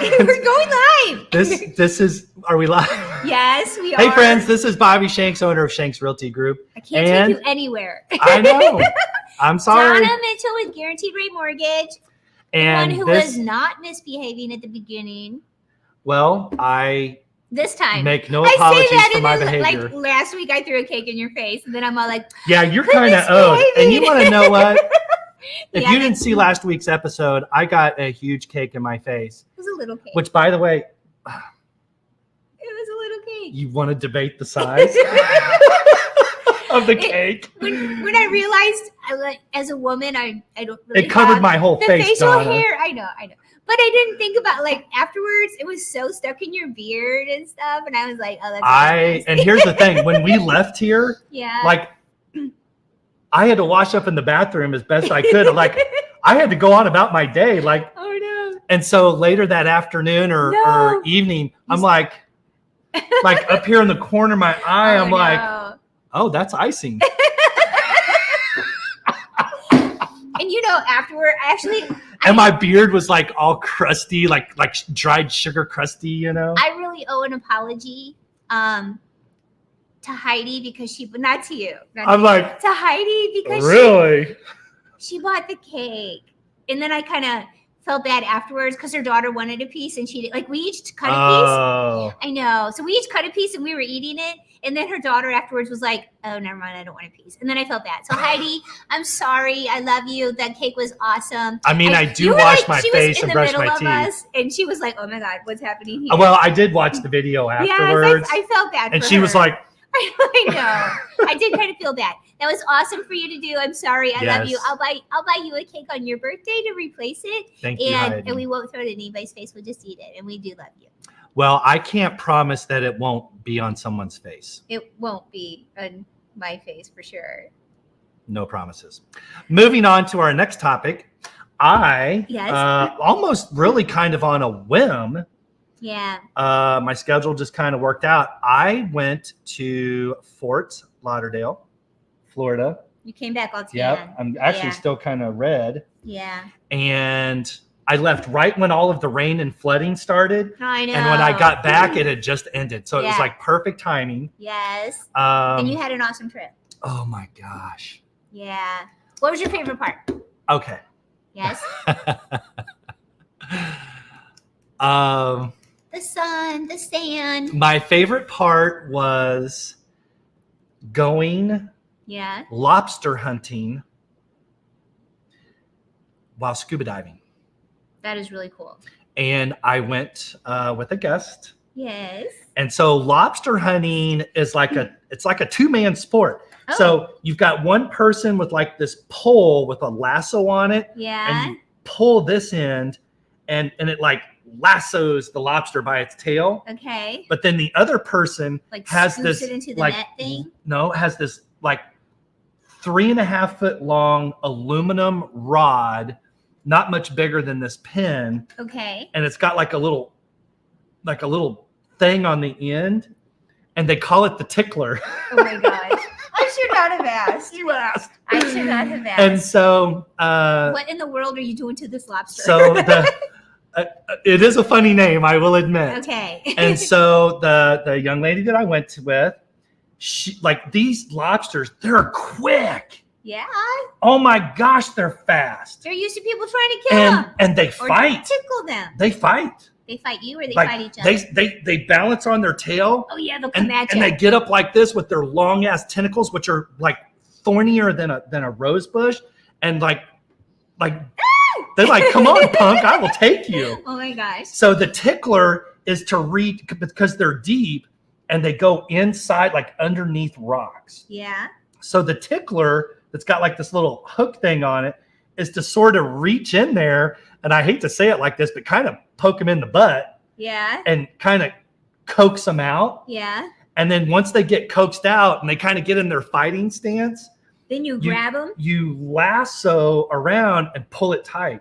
We're going live. This is, are we live? Yes, we are. Hey friends, this is Bobby Shanks, owner of Shanks Realty Group. I can't take you anywhere. I know. I'm sorry. Donna Mitchell with Guaranteed Rate Mortgage. And one who was not misbehaving at the beginning. Well, I this time make no apologies for my behavior. Like last week I threw a cake in your face and then I'm all like, yeah, you're kind of owed. And you want to know what? If Yeah, you didn't see last week's episode, I got a huge cake in my face. It was a little cake. Which, by the way, it was a little cake. You want to debate the size of the cake? When I realized, as a woman, I don't really it covered have my whole the face, facial Donna. hair. I know. But I didn't think about afterwards. It was so stuck in your beard and stuff, and I was like, "Oh, that's." And here's the thing: when we left here, yeah, I had to wash up in the bathroom as best I could. I had to go on about my day. Oh no! And so later that afternoon or evening, I'm like up here in the corner of my eye, I'm like, oh, that's icing. And afterward, and my beard was all crusty, like dried sugar crusty, I really owe an apology to Heidi because not to you. To Heidi because really? She bought the cake. And then I kind of felt bad afterwards because her daughter wanted a piece and she we each cut a piece. I know. So we each cut a piece and we were eating it. And then her daughter afterwards was like, oh, never mind. I don't want a piece. And then I felt bad. So Heidi, I'm sorry. I love you. That cake was awesome. I mean, I do wash my face and brush my teeth. And she was like, oh my God, what's happening here? Well, I did watch the video afterwards. Yes, I felt bad for her. And she was like, I know. I did kind of feel bad. That was awesome for you to do. I'm sorry. I love you. I'll buy you a cake on your birthday to replace it. Thank you, Heidi. And we won't throw it in anybody's face. We'll just eat it. And we do love you. Well, I can't promise that it won't be on someone's face. It won't be on my face for sure. No promises. Moving on to our next topic. I almost really kind of on a whim. Yeah. My schedule just kind of worked out. I went to Fort Lauderdale, Florida. You came back all tan. Yep. I'm actually still kind of red. Yeah. And I left right when all of the rain and flooding started. I know. And when I got back, it had just ended. So it was perfect timing. Yes. And you had an awesome trip. Oh my gosh. Yeah. What was your favorite part? Okay. Yes. The sun, the sand. My favorite part was going lobster hunting while scuba diving. That is really cool. And I went with a guest. Yes. And so lobster hunting is it's like a two-man sport. Oh. So you've got one person with this pole with a lasso on it. Yeah. And you pull this end and it lassos the lobster by its tail. Okay. But then the other person has this it into the net thing? No, has this 3.5 foot long aluminum rod, not much bigger than this pin. Okay. And it's got a little thing on the end, and they call it the tickler. Oh my gosh. I should not have asked. You asked. I should not have asked. And so what in the world are you doing to this lobster? So it is a funny name, I will admit. Okay. And so the young lady that I went with, she these lobsters, they're quick. Yeah. Oh my gosh, they're fast. They're used to people trying to kill them. And they fight. Or tickle them. They fight. They fight you or they fight each other? They balance on their tail. Oh yeah, they'll come at And you. they get up like this with their long ass tentacles, which are thornier than a rose bush, and they're like, come on, punk, I will take you. Oh my gosh. So the tickler is to reach because they're deep and they go inside, underneath rocks. Yeah. So the tickler that's got this little hook thing on it is to sort of reach in there. And I hate to say it like this, but kind of poke them in the butt. Yeah. And kind of coax them out. Yeah. And then once they get coaxed out and they kind of get in their fighting stance, then you grab them. You lasso around and pull it tight.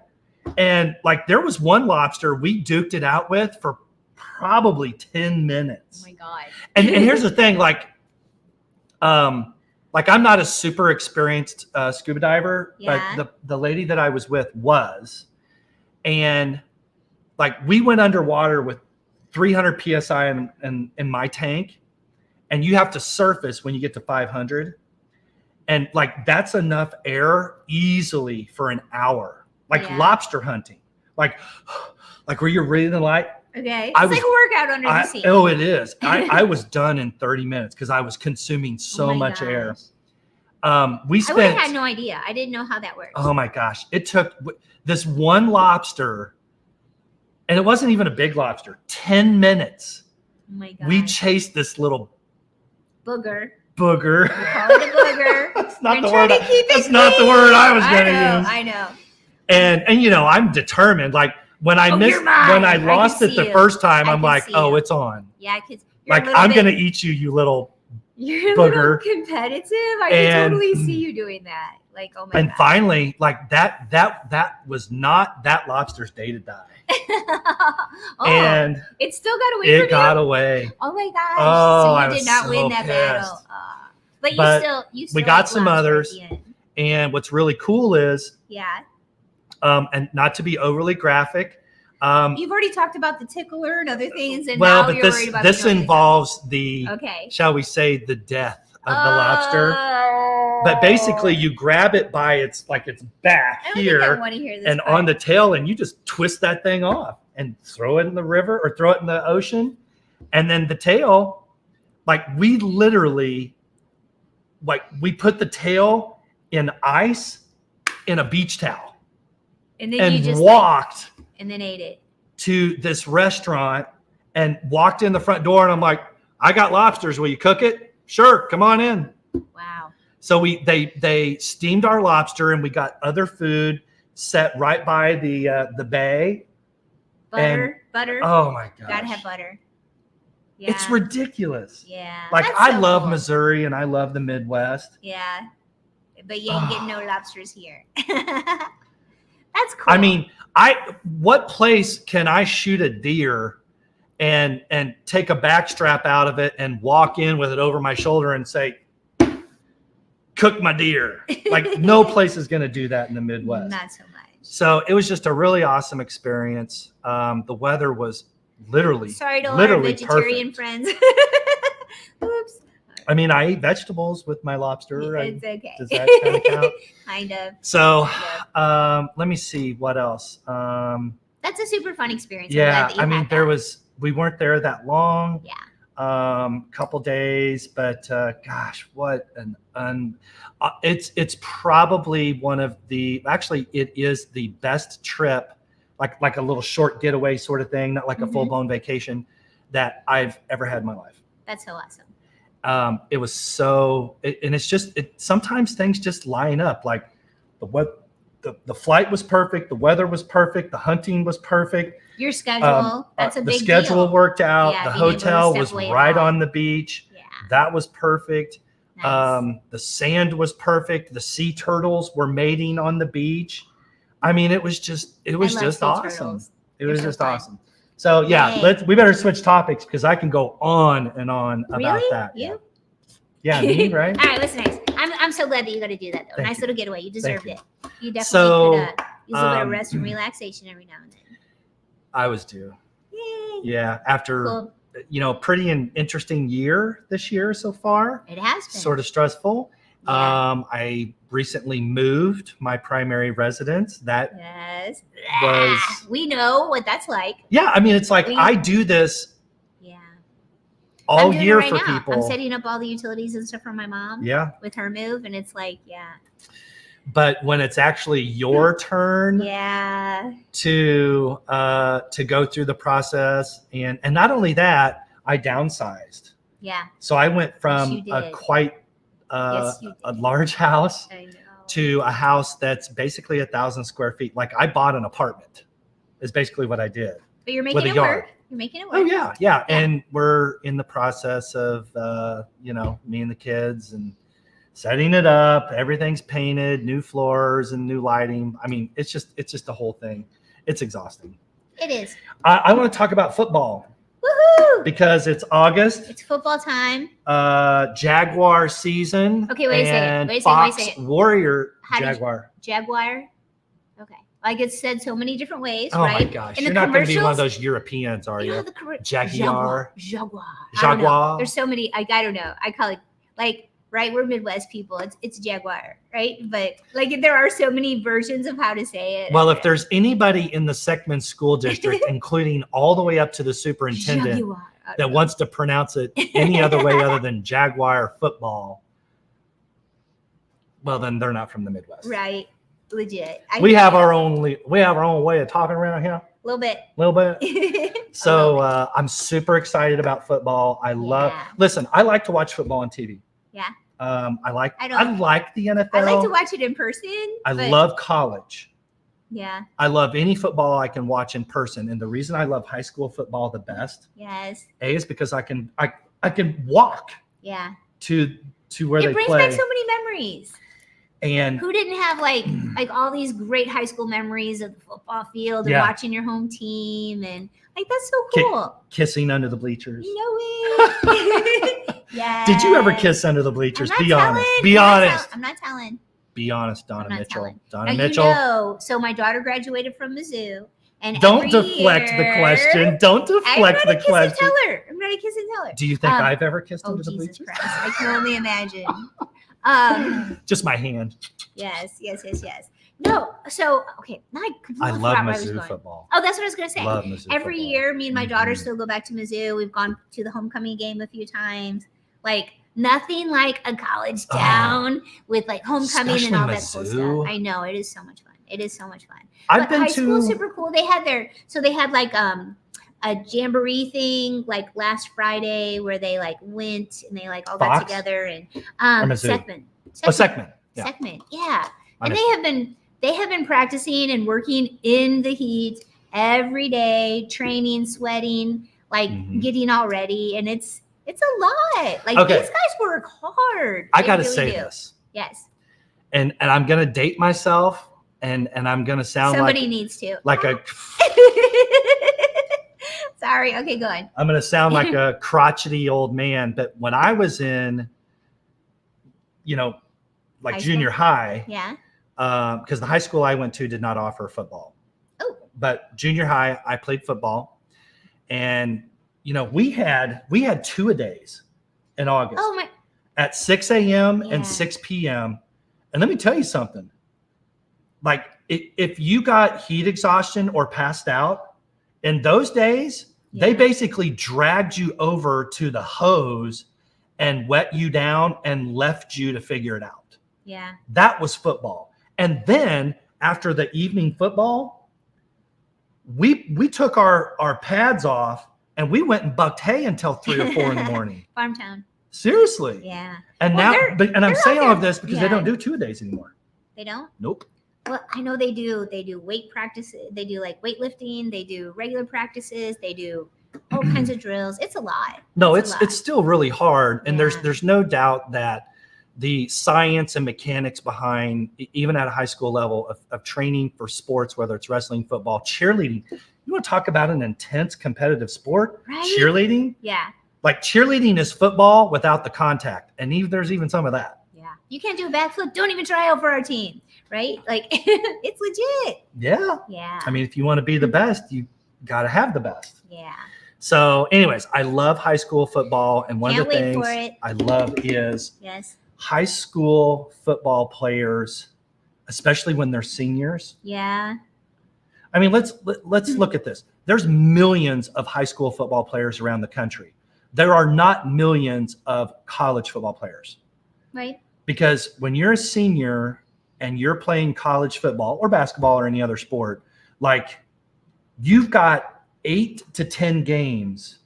And there was one lobster we duked it out with for probably 10 minutes. Oh my God. And here's the thing, I'm not a super experienced scuba diver, but the lady that I was with was. And like we went underwater with 300 psi in my tank, and you have to surface when you get to 500, and like that's enough air easily for an hour, like lobster hunting, like where you're breathing light. Okay, it's like a workout under the sea. Oh, it is. I was done in 30 minutes because I was consuming so much air. I would have had no idea. I didn't know how that worked. Oh my gosh. It took this one lobster, and it wasn't even a big lobster, 10 minutes. Oh my gosh. We chased this little booger. You call it a booger. That's not the word. That's not the word I was going to use. I know. And you know, I'm determined. Like when I lost it the first time, I'm like, oh, it's on. Yeah, because like I'm going to eat you, you little You're a booger. little competitive. I can totally see you doing that. Like, oh my God. Finally, like that was not that lobster's day to die. And it still got away from you? It got away. Oh my gosh. Oh, so you did not win that battle. But you still we got some others. And what's really cool is and not to be overly graphic. You've already talked about the tickler and other things, and now you're worried about this involves the shall we say the death of the lobster. But basically you grab it by its back here and on the tail, and you just twist that thing off and throw it in the river or throw it in the ocean. And then the tail, like we literally, like we put the tail in ice in a beach towel and then you just walked and then ate it to this restaurant and walked in the front door, and I'm like, I got lobsters. Will you cook it? Sure. Come on in. Wow. So they steamed our lobster, and we got other food set right by the bay. Butter. Oh my gosh. Gotta have butter. Yeah. It's ridiculous. Yeah. Like I love Missouri and I love the Midwest. Yeah. But you ain't getting no lobsters here. That's cool. I mean, what place can I shoot a deer and take a back strap out of it and walk in with it over my shoulder and say, cook my deer? Like no place is going to do that in the Midwest. Not so much. So it was just a really awesome experience. The weather was literally all our vegetarian perfect. Friends. Oops. I mean, I eat vegetables with my lobster. It's okay. Does that kind of count? Kind of. So let me see what else. That's a super fun experience. Yeah, I mean, we weren't there that long. Yeah. Couple days, but gosh, what it's probably one of it is the best trip, like a little short getaway sort of thing, not like a full-blown vacation that I've ever had in my life. That's so awesome. It was and it's just sometimes things just line up. Like the flight was perfect, the weather was perfect, the hunting was perfect. Your schedule, that's a big deal. The schedule worked out. Yeah, the hotel was right on the beach. Yeah. That was perfect. Nice. The sand was perfect. The sea turtles were mating on the beach. I mean, it was just awesome. It was just awesome. So yeah, we better switch topics because I can go on and on about that. You? Yeah, me, right? All right, listen, nice. I'm so glad that you got to do that though. Nice little getaway. You deserved it. You definitely could use a little bit of rest and relaxation every now and then. I was due. Yay. Yeah, after pretty an interesting year this year so far. It has been sort of stressful. Yeah. I recently moved my primary residence. That we know what that's like. Yeah, I mean, it's like I do this all year for people. I'm setting up all the utilities and stuff for my mom. Yeah, with her move, and it's like But when it's actually your turn, to go through the process, and not only that, I downsized. Yeah. So I went from a large house to a house that's basically 1,000 square feet. Like I bought an apartment. Is basically what I did. But you're making it work. You're making it work. Oh yeah. And we're in the process of me and the kids and setting it up. Everything's painted, new floors and new lighting. I mean, it's just a whole thing. It's exhausting. It is. I want to talk about football. Woohoo! Because it's August. It's football time. Jaguar season. Okay, wait a second. Fox Warrior Jaguar. Jaguar. Okay. Like it's said so many different ways, oh right? my gosh. You're not going to be one of those Europeans, are you? Jaguar. There's so many. I don't know. I call it like, right? We're Midwest people. It's Jaguar, right? But like there are so many versions of how to say it. Well, if there's anybody in the Seckman School District, including all the way up to the superintendent, that wants to pronounce it any other way other than Jaguar football, well, then they're not from the Midwest. Right. Legit. We have our own way of talking around here. A little bit. So I'm super excited about football. I like to watch football on TV. Yeah. I like the NFL. I like to watch it in person. I love college. Yeah. I love any football I can watch in person. And the reason I love high school football the best, is because I can walk to where they play. It brings back so many memories. And who didn't have like all these great high school memories of the football field and watching your home team, and like that's so cool. Kissing under the bleachers. No way. Yeah. Did you ever kiss under the bleachers? Be honest. I'm not telling. Be honest, Donna Mitchell. Donna Mitchell. So my daughter graduated from Mizzou. And don't deflect the question. Don't deflect the question. I'm not a kiss and tell her. Do you think I've ever kissed under the bleachers? Christ. I can only imagine. Just my hand. Yes. No, so okay. Now I love Mizzou football. Oh, that's what I was gonna say. Love Mizzou Every football. year, me and my daughter still go back to Mizzou. We've gone to the homecoming game a few times. Like nothing like a college town with like homecoming and all that cool stuff. I know it is so much fun. I've been high school super cool. They had like a jamboree thing like last Friday where they like went and they like all got together and Seckman. Seckman. Yeah. Seckman. Yeah. And they have been practicing and working in the heat every day, training, sweating, like getting all ready, and it's a lot. Like these guys work hard. I got to say this. Yes. And I'm going to date myself and I'm going to sound somebody needs to. Like a Sorry. Okay, go on. I'm going to sound like a crotchety old man, but when I was in, like junior high, because the high school I went to did not offer football. Oh. But junior high, I played football, and we had 2-a-days in August. Oh my! At 6 a.m. and 6 p.m. And let me tell you something. Like if you got heat exhaustion or passed out in those days, they basically dragged you over to the hose and wet you down and left you to figure it out. Yeah. That was football. And then after the evening football, we took our pads off and we went and bucked hay until 3 or 4 in the morning. Farm town. Seriously. Yeah. And I'm saying all of this because they don't do 2-a-days anymore. They don't? Nope. Well, I know they do. They do weight practices. They do like weightlifting. They do regular practices. They do all kinds of drills. It's a lot. No, it's still really hard. And there's no doubt that the science and mechanics behind, even at a high school level of training for sports, whether it's wrestling, football, cheerleading. You want to talk about an intense competitive sport? Right? Cheerleading? Yeah. Like cheerleading is football without the contact. And there's even some of that. Yeah. You can't do a backflip. Don't even try out for our team. Right? Like it's legit. Yeah. Yeah. I mean, if you want to be the best, you got to have the best. Yeah. So anyways, I love high school football. And one of the things I love is high school football players, especially when they're seniors. Yeah. I mean, let's look at this. There's millions of high school football players around the country. There are not millions of college football players. Right. Because when you're a senior and you're playing college football or basketball or any other sport, like you've got 8 to 10 games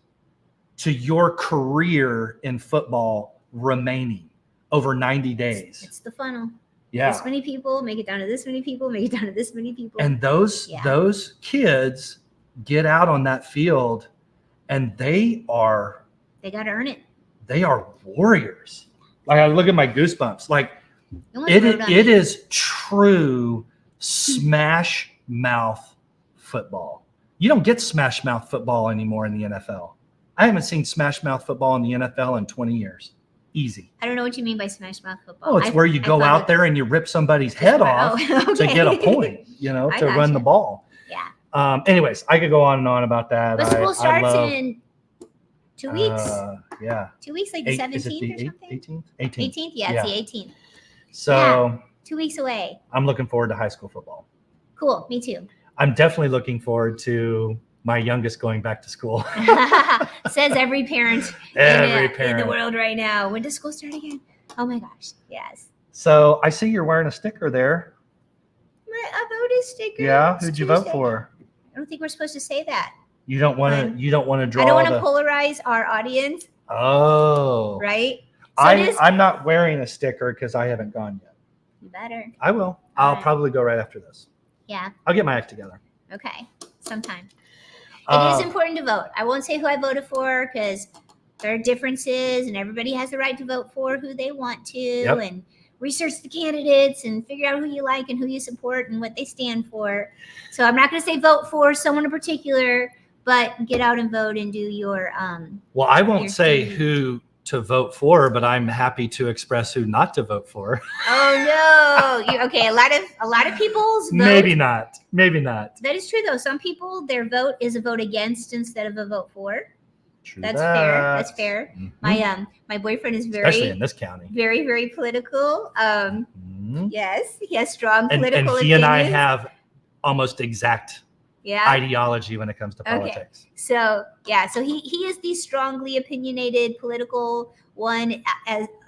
to your career in football remaining over 90 days. It's the funnel. Yeah. This many people, make it down to this many people, make it down to this many people. And those kids get out on that field and they got to earn it. They are warriors. Like I look at my goosebumps. Like it is true smash mouth football. You don't get smash mouth football anymore in the NFL. I haven't seen smash mouth football in the NFL in 20 years. Easy. I don't know what you mean by smash mouth football. Oh, it's where you go out there and you rip somebody's head off to get a point, to run the ball. Yeah. Anyways, I could go on and on about that. But school starts in 2 weeks. Yeah. 2 weeks, like the 17th or something? 18th? 18th? Yeah, it's the 18th. So 2 weeks away. I'm looking forward to high school football. Cool. Me too. I'm definitely looking forward to my youngest going back to school. Says every parent in the world right now. When does school start again? Oh my gosh. Yes. So I see you're wearing a sticker there. A vote sticker. Yeah. Who'd you vote for? I don't think we're supposed to say that. You don't want to draw. I don't want to polarize our audience. Oh. Right? So I'm not wearing a sticker because I haven't gone yet. You better. I will. I'll probably go right after this. Yeah. I'll get my act together. Okay. Sometime. It is important to vote. I won't say who I voted for because there are differences and everybody has the right to vote for who they want to and research the candidates and figure out who you like and who you support and what they stand for. So I'm not going to say vote for someone in particular, but get out and vote and do your well, I won't say who to vote for, but I'm happy to express who not to vote for. Oh no. Okay, a lot of people's vote, maybe not. That is true though. Some people, their vote is a vote against instead of a vote for. True. That's fair. Mm-hmm. My boyfriend is especially in this county. Very, very political. Yes, he has strong political and he opinions. and I have almost exact ideology when it comes to politics. So he is the strongly opinionated political one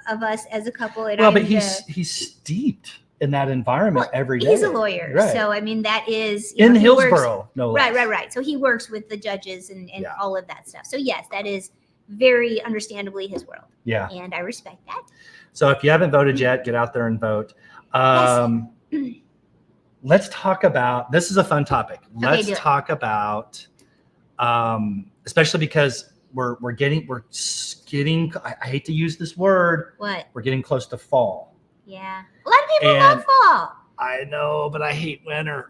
of us as a couple. And but he's steeped in that environment every day. He's a lawyer, so I mean that is in Hillsborough, no less. Right. So he works with the judges and all of that stuff. So yes, that is very understandably his world. Yeah, and I respect that. So if you haven't voted yet, get out there and vote. Let's talk about, this is a fun topic. Let's talk about, especially because we're getting, I hate to use this word. What? We're getting close to fall. Yeah. A lot of people love fall. I know, but I hate winter.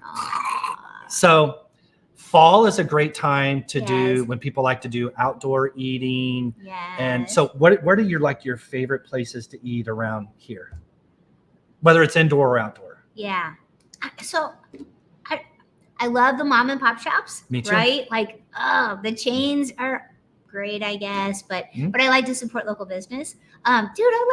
So fall is a great time to do when people like to do outdoor eating. Yeah. And so what are your favorite places to eat around here? Whether it's indoor or outdoor. Yeah. So I love the mom and pop shops. Me too. Right? Like, the chains are great, I guess, but I like to support local business. Dude, I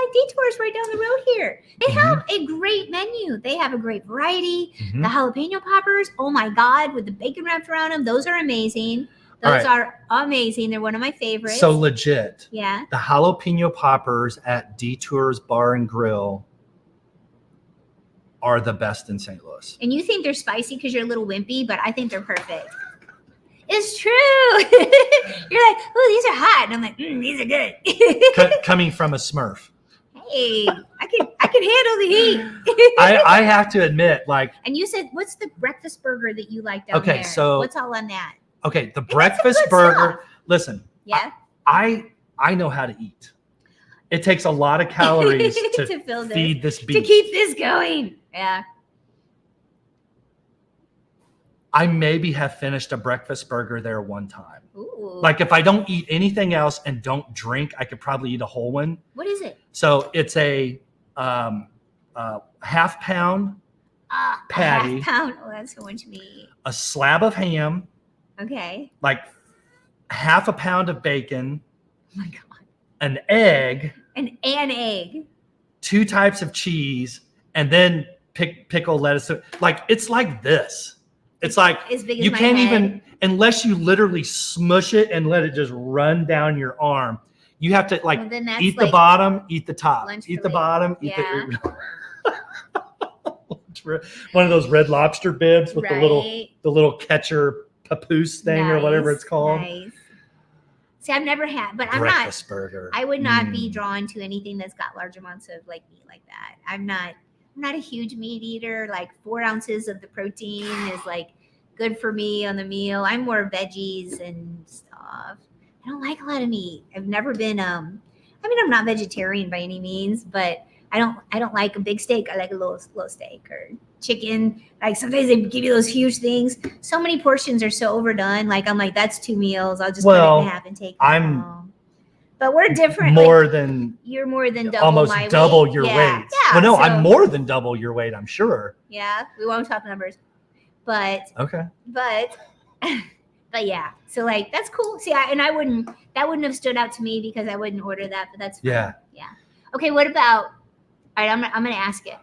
like Detours right down the road here. They have a great menu. They have a great variety. The jalapeno poppers, oh my God, with the bacon wrapped around them, those are amazing. Those are amazing. They're one of my favorites. So legit. Yeah. The jalapeno poppers at Detours Bar and Grill are the best in St. Louis. And you think they're spicy because you're a little wimpy, but I think they're perfect. It's true. You're like, oh, these are hot. And I'm like, these are good. Coming from a Smurf. Hey, I can handle the heat. I have to admit, like. And you said, what's the breakfast burger that you like down there? So what's all on that? Okay, the breakfast burger. Stuff. Listen. Yeah. I know how to eat. It takes a lot of calories to feed this beast. To keep this going. Yeah. I maybe have finished a breakfast burger there one time. Ooh. Like if I don't eat anything else and don't drink, I could probably eat a whole one. What is it? So it's a half pound patty. Half pound. Oh, that's so much meat. A slab of ham. Okay. Like half a pound of bacon. Oh my God. An egg. An egg. 2 types of cheese, and then pickle lettuce. Like it's like this. It's like as big as you my can't head. even, unless you literally smush it and let it just run down your arm. You have to eat the bottom, eat the top, eat the bottom, eat the. One of those Red Lobster bibs with the little catcher papoose thing or whatever it's called. Nice. See, I've never had, but breakfast burger. I would not be drawn to anything that's got large amounts of meat like that. I'm not a huge meat eater. Like 4 ounces of the protein is good for me on the meal. I'm more veggies and stuff. I don't like a lot of meat. I've never been. I'm not vegetarian by any means, but I don't like a big steak. I like a little steak or chicken. Like sometimes they give you those huge things. So many portions are so overdone. Like I'm like, that's 2 meals. I'll just cut it in half and take them home. But we're different. You're more than double almost my double weight. your weight. Yeah. Well, no, I'm more than double your weight, I'm sure. Yeah, we won't talk numbers. But okay. But yeah. So like that's cool. See, that wouldn't have stood out to me because I wouldn't order that, but that's fine. Yeah. Yeah. Okay, what about all right, I'm gonna ask it.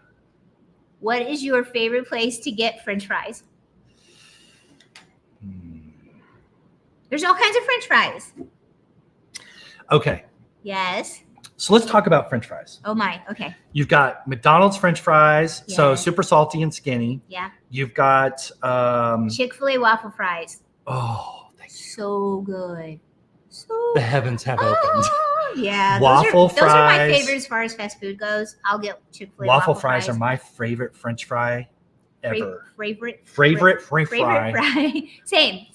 What is your favorite place to get French fries? There's all kinds of French fries. Okay. Yes. So let's talk about French fries. Oh my. Okay. You've got McDonald's French fries, so super salty and skinny. Yeah. You've got Chick-fil-A waffle fries. Oh, thank you. So good. The heavens have opened. Yeah. Waffle fries. Those are my favorite as far as fast food goes. I'll get Chick-fil-A waffle fries are my favorite French fry ever. Favorite fry. Same.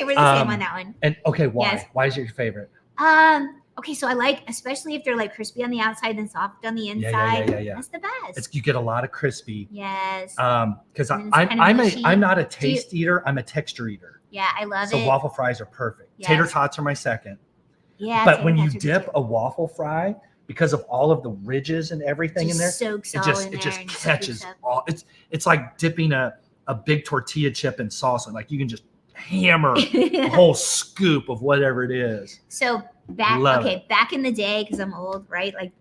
We're the same on that one. And okay, why? Yes. Why is it your favorite? Okay, so I like, especially if they're like crispy on the outside and soft on the inside. Yeah. That's the best. You get a lot of crispy. Yes. Because I'm not a taste eater. I'm a texture eater. Yeah, I love it. So waffle fries are perfect. Yes. Tater tots are my second. Yeah. But when you dip a waffle fry, because of all of the ridges and everything in there, it just catches all. It's like dipping a big tortilla chip in salsa. Like you can just hammer a whole scoop of whatever it is. So back in the day, because I'm old, right? Like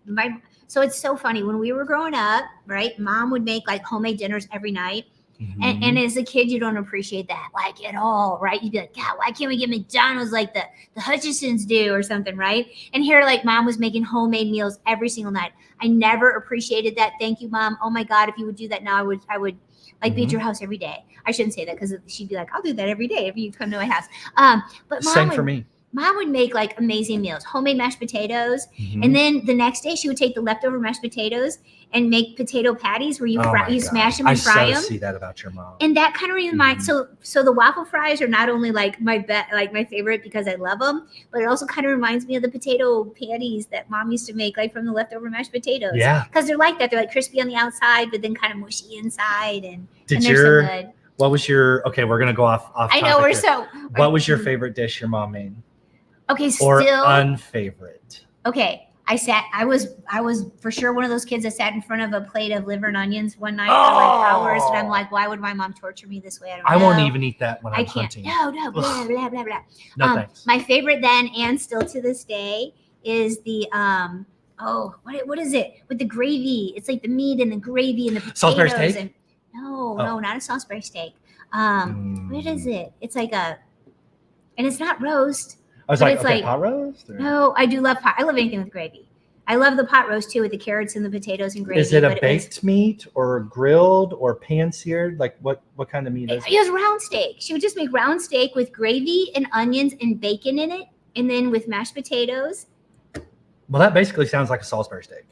so it's so funny when we were growing up, right? Mom would make like homemade dinners every night. Mm-hmm. And as a kid, you don't appreciate that like at all, right? You'd be like, God, why can't we get McDonald's like the Hutchisons do or something, right? And here, like Mom was making homemade meals every single night. I never appreciated that. Thank you, Mom. Oh my God, if you would do that now, I would like be at your house every day. I shouldn't say that because she'd be like, I'll do that every day if you come to my house. But Same for me. Mom would make like amazing meals, homemade mashed potatoes. Mm-hmm. And then the next day she would take the leftover mashed potatoes and make potato patties where you smash them and fry them. I see that about your mom. And that kind of reminds, so the waffle fries are not only like my favorite because I love them, but it also kind of reminds me of the potato patties that Mom used to make like from the leftover mashed potatoes. Yeah. Because they're like that. They're like crispy on the outside, but then kind of mushy inside. And they're so good. What was your, okay, we're going to go off I know, we're so. What was your favorite dish your mom made? Okay, or unfavorite. Okay, I was for sure one of those kids that sat in front of a plate of liver and onions one night for like hours, and I'm like, why would my mom torture me this way? I won't even eat that when I'm hunting. No, blah blah blah blah. No thanks. My favorite then, and still to this day, is the what is it with the gravy? It's like the meat and the gravy and the potatoes. Salisbury steak? And no, not a Salisbury steak. What is it? It's like and it's not roast. I was like, pot roast? Or? No, I do love pot. I love anything with gravy. I love the pot roast too with the carrots and the potatoes and gravy. Is it a baked meat or grilled or pan-seared? Like what kind of meat is it? It was round steak. She would just make round steak with gravy and onions and bacon in it, and then with mashed potatoes. Well, that basically sounds like a Salisbury steak.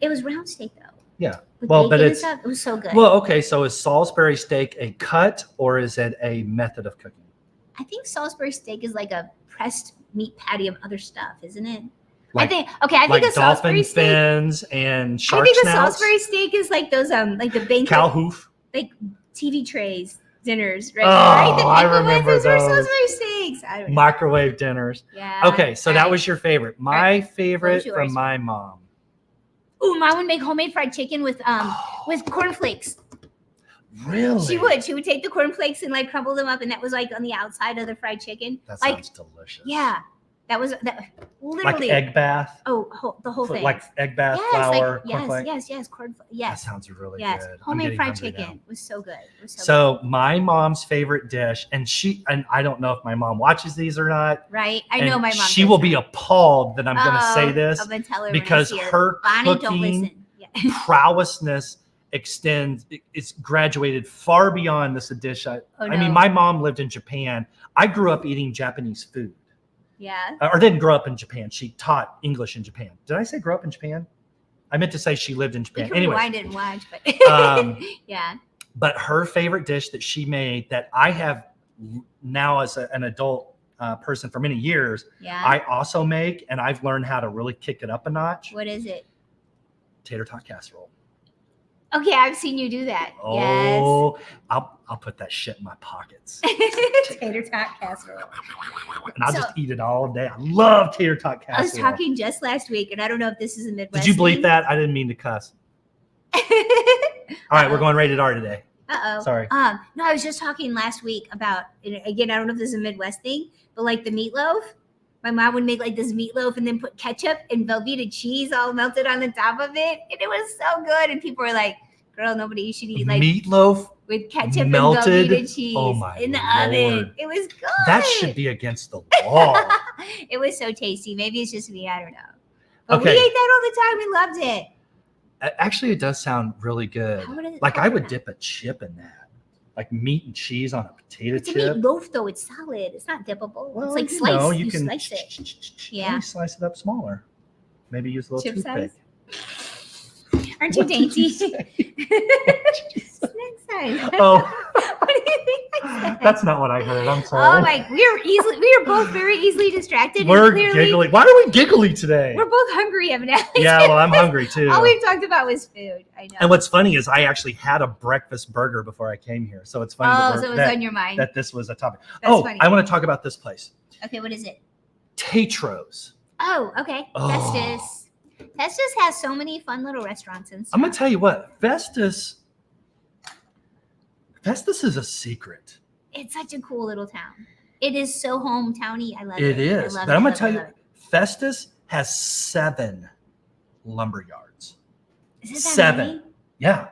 It was round steak though. Yeah. But it was so good. Well, okay. So is Salisbury steak a cut or is it a method of cooking? I think Salisbury steak is like a pressed meat patty of other stuff, isn't it? I think a Salisbury steak, fins and shark I think snouts. A Salisbury steak is like those like the banquet cow hoof, like TV trays dinners, right? Oh, I remember those. Were Salisbury steaks. I don't know. Microwave dinners. Yeah. Okay, so that was your favorite. My favorite from my mom. Ooh, Mom would make homemade fried chicken with cornflakes. Really? She would take the cornflakes and like crumble them up, and that was like on the outside of the fried chicken. That sounds delicious. Yeah, that literally like egg bath. Oh, the whole thing. Like egg bath flour. Yes, cornflakes. Yes. That sounds really good. Homemade fried chicken was so good. So my mom's favorite dish, and I don't know if my mom watches these or not. Right, I know my mom. She will be appalled that I'm going to say this because her Bonnie, don't listen. prowessness it's graduated far beyond this edition. I mean, my mom lived in Japan. I grew up eating Japanese food. Yeah. Or didn't grow up in Japan. She taught English in Japan. Did I say grow up in Japan? I meant to say she lived in Japan. Anyway, I didn't watch, but yeah. But her favorite dish that she made that I have now as an adult person for many years, I also make, and I've learned how to really kick it up a notch. What is it? Tater tot casserole. Okay, I've seen you do that. Oh, yes. I'll put that shit in my pockets. Tater tot casserole. And I'll just eat it all day. I love tater tot casserole. I was talking just last week, and I don't know if this is a Midwest. Did you bleep that? I didn't mean to cuss. All right, we're going rated R today. Uh-oh. Sorry. No, I was just talking last week about, again, I don't know if this is a Midwest thing, but like the meatloaf. My mom would make like this meatloaf and then put ketchup and Velveeta cheese all melted on the top of it. And it was so good. And people were like, girl, nobody should eat like meatloaf with ketchup melted and Velveeta cheese in the oven. It was good. That should be against the law. It was so tasty. Maybe it's just me. I don't know. But we ate that all the time. We loved it. Actually, it does sound really good. Like I would dip a chip in that. Like meat and cheese on a potato chip. It's a meatloaf, though. It's solid. It's not dippable. Well, it's like sliced. You can slice it. Maybe slice it up smaller. Maybe use a little toothpick. Aren't you dainty? Snack size. Oh. What do you think I said? That's not what I heard. I'm sorry. Oh my! We are both very easily distracted. We're giggly. Why are we giggly today? We're both hungry, evidently. Yeah, well, I'm hungry too. All we've talked about was food. I know. And what's funny is I actually had a breakfast burger before I came here, so it's funny. So it was on your mind that this was a topic. That's funny. I want to talk about this place. Okay, what is it? Tetros. Oh, okay. Festus. Festus has so many fun little restaurants and stuff. I'm gonna tell you what, Festus is a secret. It's such a cool little town. It is so hometowny. I love it. It is. But I'm gonna tell you, Festus has 7 lumber yards. Is it that 7? many? Yeah.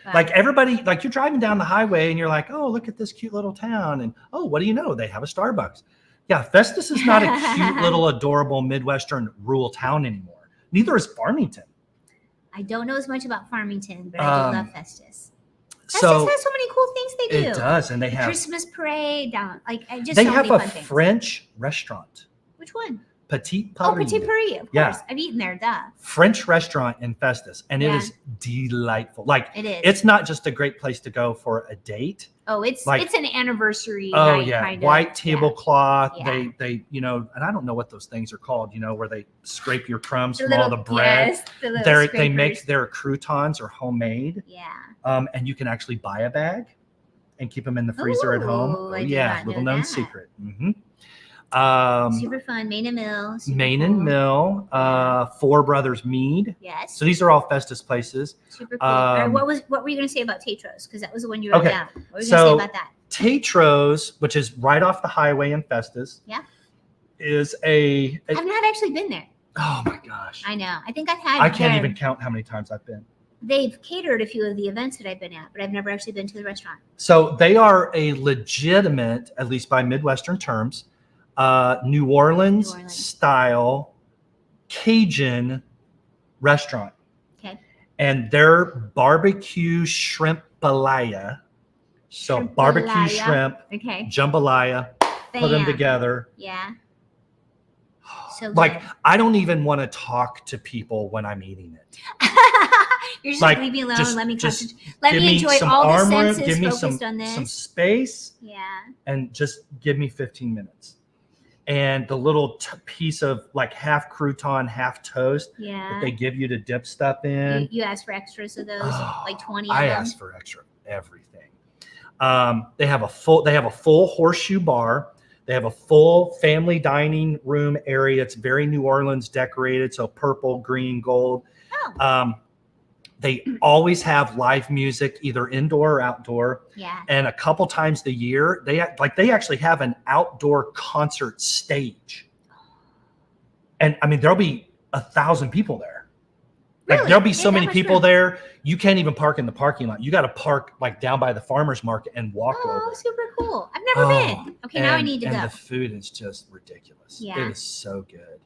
Wow. Like everybody, like you're driving down the highway and you're like, oh, look at this cute little town. And oh, what do you know? They have a Starbucks. Yeah, Festus is not a cute little adorable Midwestern rural town anymore. Neither is Farmington. I don't know as much about Farmington, but I do love Festus. Festus has so many cool things they do. It does, and they have Christmas parade down. Like just they so have many a fun things. French restaurant. Which one? Petit Paris. Oh, Petit Paris, of course. Yeah. I've eaten there, duh. French restaurant in Festus, and it is delightful. Like it is. It's not just a great place to go for a date. Oh, it's an anniversary. Oh night, yeah, kind white of. tablecloth. Yeah. They and I don't know what those things are called. Where they scrape your crumbs from all the bread. Yes, they make their croutons are homemade. Yeah. And you can actually buy a bag and keep them in the freezer at home. Oh, little known secret. Mm-hmm. Super fun. Main and Mill. And Mill. Four Brothers Mead. Yes. So these are all Festus places. Super cool. All right, what were you going to say about Tetros? Because that was the one you wrote down. What were you going to say about that? Tetros, which is right off the highway in Festus. Yeah. Is I've not actually been there. Oh my gosh. I know. I think I've had. I can't even count how many times I've been. They've catered a few of the events that I've been at, but I've never actually been to the restaurant. So they are a legitimate, at least by Midwestern terms, New Orleans style Cajun restaurant. Okay. And their barbecue shrimp balaya. So barbecue shrimp, jambalaya, put them together. Yeah. So like I don't even want to talk to people when I'm eating it. You're just like, leave me alone. Let me enjoy all the senses. Give me focused on this. some space. Yeah. And just give me 15 minutes. And the little piece of like half crouton, half toast that they give you to dip stuff in. You ask for extras of those, like 20 of them. I ask for extra everything. They have a full horseshoe bar. They have a full family dining room area. It's very New Orleans decorated, so purple, green, gold. Oh. They always have live music, either indoor or outdoor. Yeah. And a couple times a year, they actually have an outdoor concert stage. And I mean, there'll be 1,000 people there. Like there'll be so many people there, you can't even park in the parking lot. You got to park like down by the farmer's market and walk over. Oh, super cool. I've never been. Okay, now I need to go. And the food is just ridiculous. Yeah. It is so good.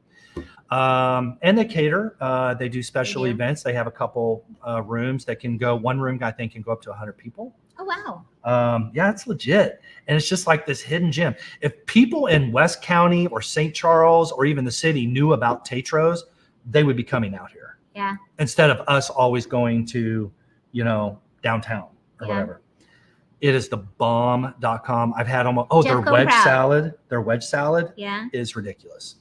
And they cater. They do special events. They have a couple rooms that can go. One room, I think, can go up to 100 people. Oh, wow. Yeah, it's legit. And it's just like this hidden gem. If people in West County or St. Charles or even the city knew about Tetros, they would be coming out here. Yeah. Instead of us always going to, downtown or whatever. It is the bomb.com. I've had almost, their wedge salad. Their wedge salad is ridiculous.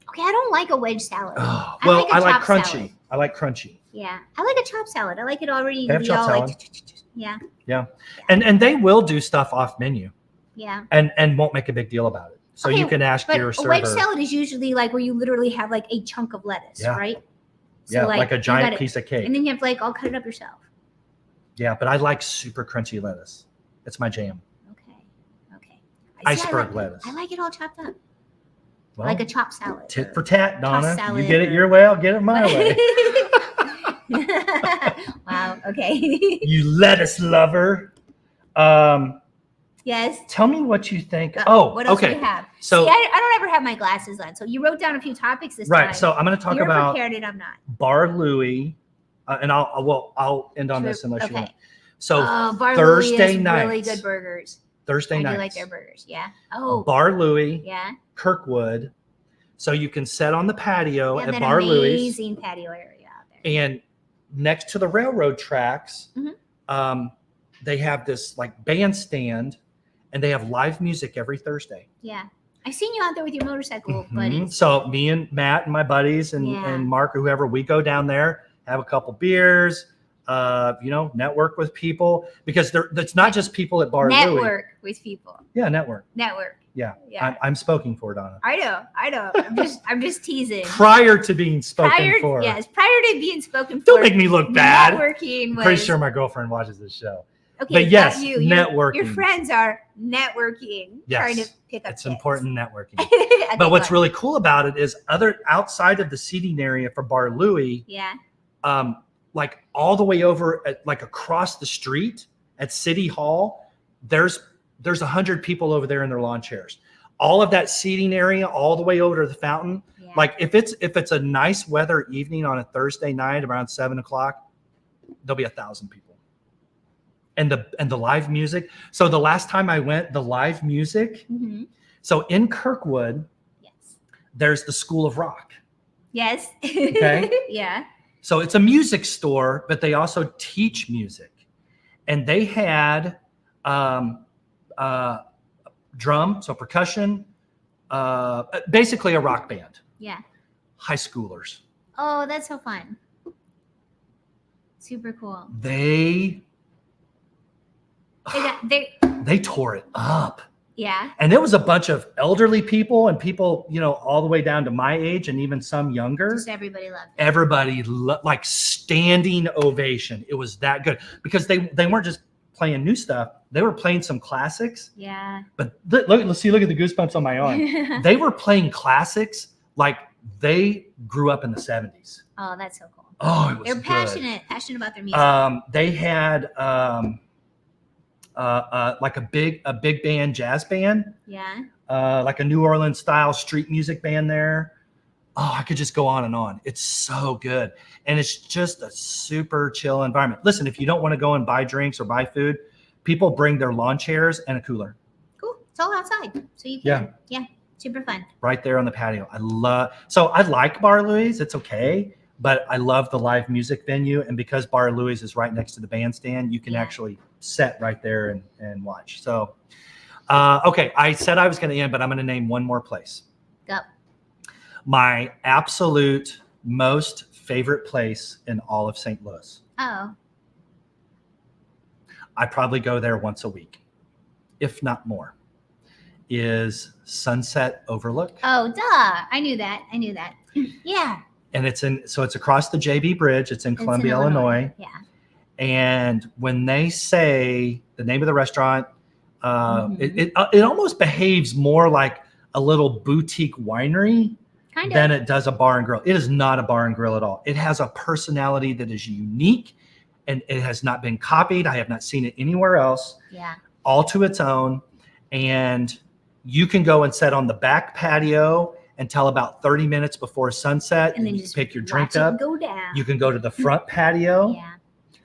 Okay, I don't like a wedge salad. I like crunchy. Salad. I like crunchy. Yeah. I like a chopped salad. I like it already. They have chopped salad. Yeah. Yeah. And they will do stuff off menu. Yeah. And won't make a big deal about it. So you can ask your server. A wedge salad is usually like where you literally have like a chunk of lettuce, right? So like a giant piece of cake. And then you have to like all cut it up yourself. Yeah, but I like super crunchy lettuce. It's my jam. Okay. Iceberg lettuce. I like it all chopped up. Well, like a chopped salad. Tit for tat, Donna. You get it your way, I'll get it my way. Wow. Okay. You lettuce lover. Yes. Tell me what you think. What else do we have? So see, I don't ever have my glasses on. So you wrote down a few topics this time. Right. So I'm going to talk about. You're prepared and I'm not. Bar Louie, and I'll end on this unless you want. So Bar Thursday Louie night. Really good burgers. Thursday night. I do like their burgers. Yeah. Oh. Bar Louie. Yeah. Kirkwood. So you can sit on the patio at Bar Louie's. Amazing patio area out there. And next to the railroad tracks, they have this like bandstand, and they have live music every Thursday. Yeah. I've seen you out there with your motorcycle buddies. So me and Matt and my buddies and Mark or whoever, we go down there, have a couple beers, network with people, because it's not just people at Bar Louie. Network with people. Yeah, network. Yeah. I'm spoken for, Donna. I know. I'm just teasing. Prior to being spoken for. Yes, prior to being spoken for. Don't make me look bad. Networking was. Pretty sure my girlfriend watches this show. Okay, but yes, networking. Your friends are networking. Yes, trying to pick up. It's important networking. But what's really cool about it is outside of the seating area for Bar Louie. Yeah. Like all the way over, like across the street at City Hall, there's 100 people over there in their lawn chairs. All of that seating area, all the way over to the fountain. Yeah. Like if it's a nice weather evening on a Thursday night around 7:00, there'll be 1,000 people. And the live music. So the last time I went, the live music. Mm-hmm. So in Kirkwood, there's the School of Rock. Yes. Okay. Yeah. So it's a music store, but they also teach music, and they had drum, so percussion, basically a rock band. Yeah. High schoolers. Oh, that's so fun. Super cool. They tore it up. Yeah. And there was a bunch of elderly people and people, all the way down to my age and even some younger. Just everybody loved it. Everybody like standing ovation. It was that good because they weren't just playing new stuff. They were playing some classics. Yeah. But look at the goosebumps on my arm. They were playing classics like they grew up in the 70s. Oh, that's so cool. Oh, it was They're passionate about their music. They had like a big band, jazz band. Yeah. Like a New Orleans style street music band there. Oh, I could just go on and on. It's so good. And it's just a super chill environment. Listen, if you don't want to go and buy drinks or buy food, people bring their lawn chairs and a cooler. Cool. It's all outside. So you can. Yeah. Super fun. Right there on the patio. I like Bar Louie's. It's okay. But I love the live music venue. And because Bar Louie's is right next to the bandstand, you can actually sit right there and watch. So, okay. I said I was going to end, but I'm going to name one more place. Go. My absolute most favorite place in all of St. Louis. Oh. I probably go there once a week, if not more, is Sunset Overlook. Oh, duh. I knew that. Yeah. And it's across the JB Bridge. It's in Columbia, Illinois. Yeah. And when they say the name of the restaurant, it almost behaves more like a little boutique winery than it does a bar and grill. It is not a bar and grill at all. It has a personality that is unique, and it has not been copied. I have not seen it anywhere else. Yeah. All to its own. And you can go and sit on the back patio until about 30 minutes before sunset, and then you just pick your drink up. Go down. You can go to the front patio. Yeah.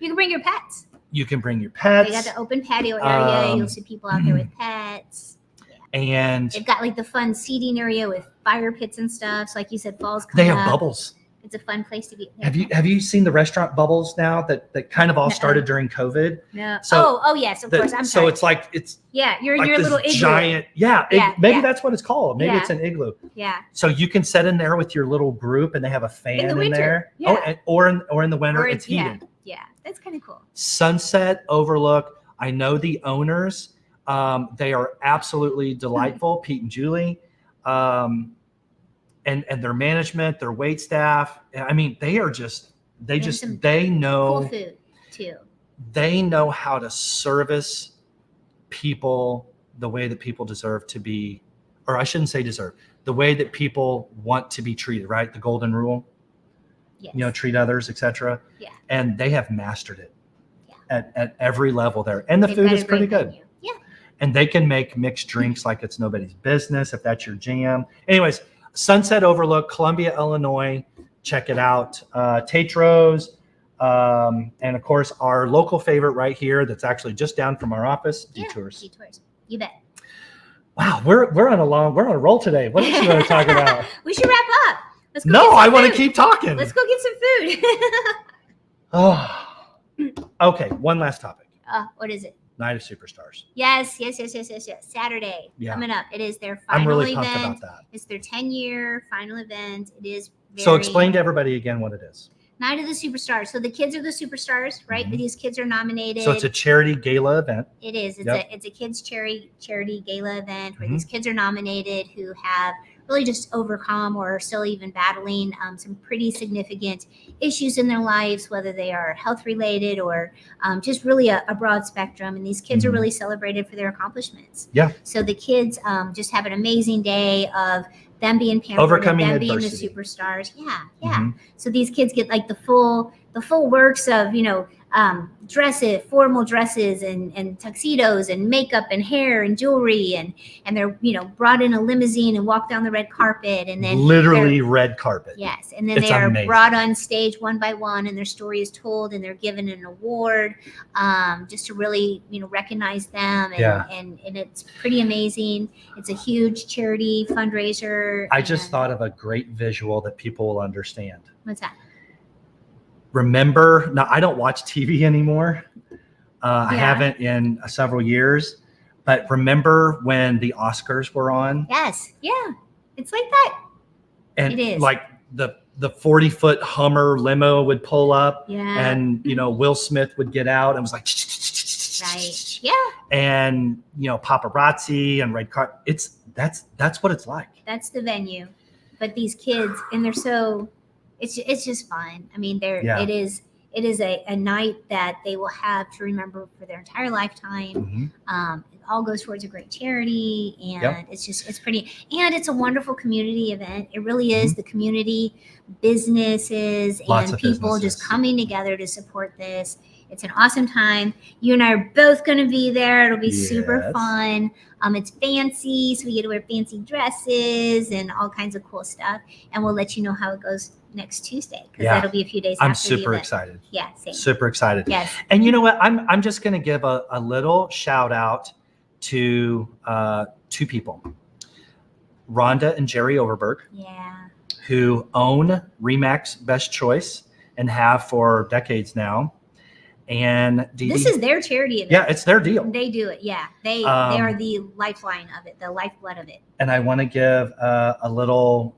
You can bring your pets. You can bring your pets. They got the open patio area. You'll see people out there with pets. Yeah. And they've got like the fun seating area with fire pits and stuff. So like you said, fall's coming They have up. bubbles. It's a fun place to be. Have you seen the restaurant bubbles now that kind of all started during COVID? No. So, oh yes, of course. I'm sorry. So it's like you're like in your little igloo. Giant. Maybe that's what it's called. Maybe it's an igloo. Yeah. So you can sit in there with your little group, and they have a fan in there. Yeah. Or in the winter, it's heated. Yeah, that's kind of cool. Sunset overlook. I know the owners. They are absolutely delightful, Pete and Julie. And their management, their wait staff. I mean, they know cool food too. They know how to service people the way that people deserve to be, or I shouldn't say deserve, the way that people want to be treated, right? The golden rule. Yes. Treat others, etc. Yeah. And they have mastered it at every level there. And the food is pretty good. Yeah. And they can make mixed drinks like it's nobody's business if that's your jam. Anyways, Sunset Overlook, Columbia, Illinois. Check it out. Tetros. And of course, our local favorite right here that's actually just down from our office, Detours. Detours. You bet. Wow, we're on a roll today. What else you want to talk about? We should wrap up. Let's go. No, I want to keep talking. Let's go get some food. Oh. Okay, one last topic. What is it? Night of Superstars. Yes. Saturday coming up. It is their final I'm really event. pumped about that. It's their 10-year final event. It is So explain to everybody again what it is. Night of the Superstars. So the kids are the superstars, right? Mm-hmm. These kids are nominated. So it's a charity gala event. It is. It's a kids charity gala event where these kids are nominated who have really just overcome or are still even battling some pretty significant issues in their lives, whether they are health related or just really a broad spectrum. And these kids are really celebrated for their accomplishments. Yeah. So the kids just have an amazing day of them being pampered, overcoming them adversity. Being the superstars. Yeah. So these kids get like the full works of, dresses, formal dresses and tuxedos and makeup and hair and jewelry. And they're, brought in a limousine and walk down the red carpet. And then literally red carpet. Yes. And then they are brought on stage one by one and their story is told and they're given an award just to really, recognize them. And it's pretty amazing. It's a huge charity fundraiser. I just thought of a great visual that people will understand. What's that? Remember, now I don't watch TV anymore. I haven't in several years, but remember when the Oscars were on? Yes. Yeah. It's like that. And it is. Like the 40-foot Hummer limo would pull up and, Will Smith would get out and was like, right. Yeah. And, paparazzi and red carpet. That's what it's like. That's the venue. But these kids, and they're so, it's just fun. I mean, it is a night that they will have to remember for their entire lifetime. It all goes towards a great charity, and it's pretty, and it's a wonderful community event. It really is. The community, businesses, and people just coming together to support this. It's an awesome time. You and I are both going to be there. It'll be super fun. It's fancy, so we get to wear fancy dresses and all kinds of cool stuff. And we'll let you know how it goes next Tuesday because that'll be a few days after I'm super excited. Yeah, same. Super excited. Yes. And you know what? I'm just going to give a little shout out to two people, Rhonda and Jerry Overberg, who own Remax Best Choice and have for decades now. And this is their charity event. Yeah, it's their deal. They do it. Yeah, they are the lifeline of it, the lifeblood of it. And I want to give a little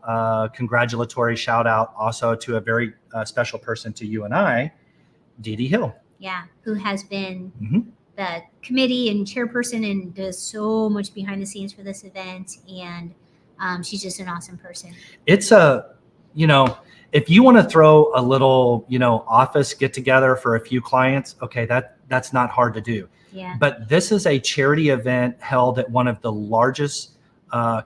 congratulatory shout out also to a very special person to you and I, Dee Dee Hill. Yeah, who has been the committee and chairperson and does so much behind the scenes for this event. And she's just an awesome person. It's if you want to throw a little, office get together for a few clients, okay, that's not hard to do. Yeah. But this is a charity event held at one of the largest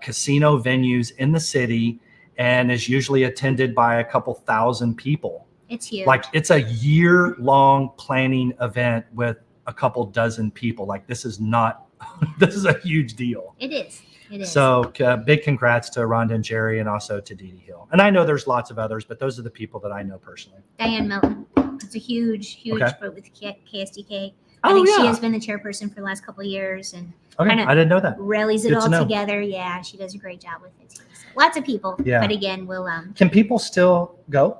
casino venues in the city and is usually attended by a couple thousand people. It's huge. Like it's a year-long planning event with a couple dozen people. Like this is a huge deal. It is. It is. So big congrats to Rhonda and Jerry and also to Dee Dee Hill. And I know there's lots of others, but those are the people that I know personally. Diane Melton. It's a huge group with KSDK. I think she has been the chairperson for the last couple of years and I didn't know that. Rallies it all together. Yeah, she does a great job with it too. So lots of people. Yeah. But again, we'll Can people still go?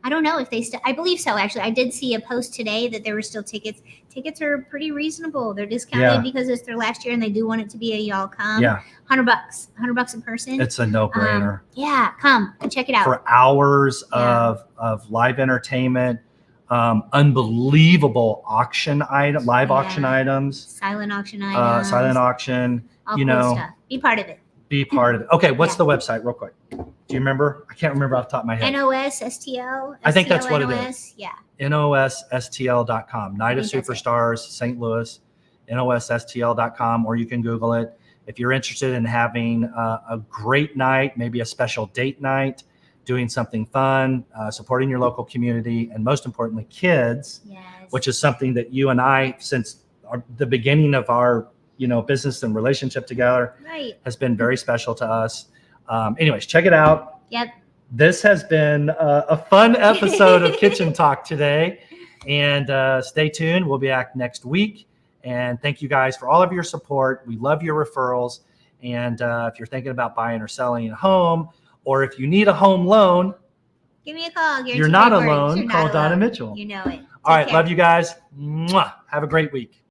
I don't know if they still, I believe so, actually. I did see a post today that there were still tickets. Tickets are pretty reasonable. They're discounted because it's their last year and they do want it to be a y'all come. Yeah. $100 in person. It's a no-brainer. Yeah, come and check it out. For hours of live entertainment, unbelievable auction live auction items. Silent auction items. Silent auction. All cool stuff. Be part of it. Be part of it. Okay, what's the website real quick? Do you remember? I can't remember off the top of my head. NOSSTL. I think that's what it is. Yeah. NOSSTL.com. Night of Superstars, St. Louis, NOSSTL.com, or you can Google it. If you're interested in having a great night, maybe a special date night, doing something fun, supporting your local community, and most importantly, kids, which is something that you and I, since the beginning of our business and relationship together, has been very special to us. Anyways, check it out. Yep. This has been a fun episode of Kitchen Talk today, and stay tuned. We'll be back next week. And thank you guys for all of your support. We love your referrals. And if you're thinking about buying or selling a home, or if you need a home loan, give me a call. You're not alone. Call Donna Mitchell. You know it. All right. Love you guys. Mwah. Have a great week.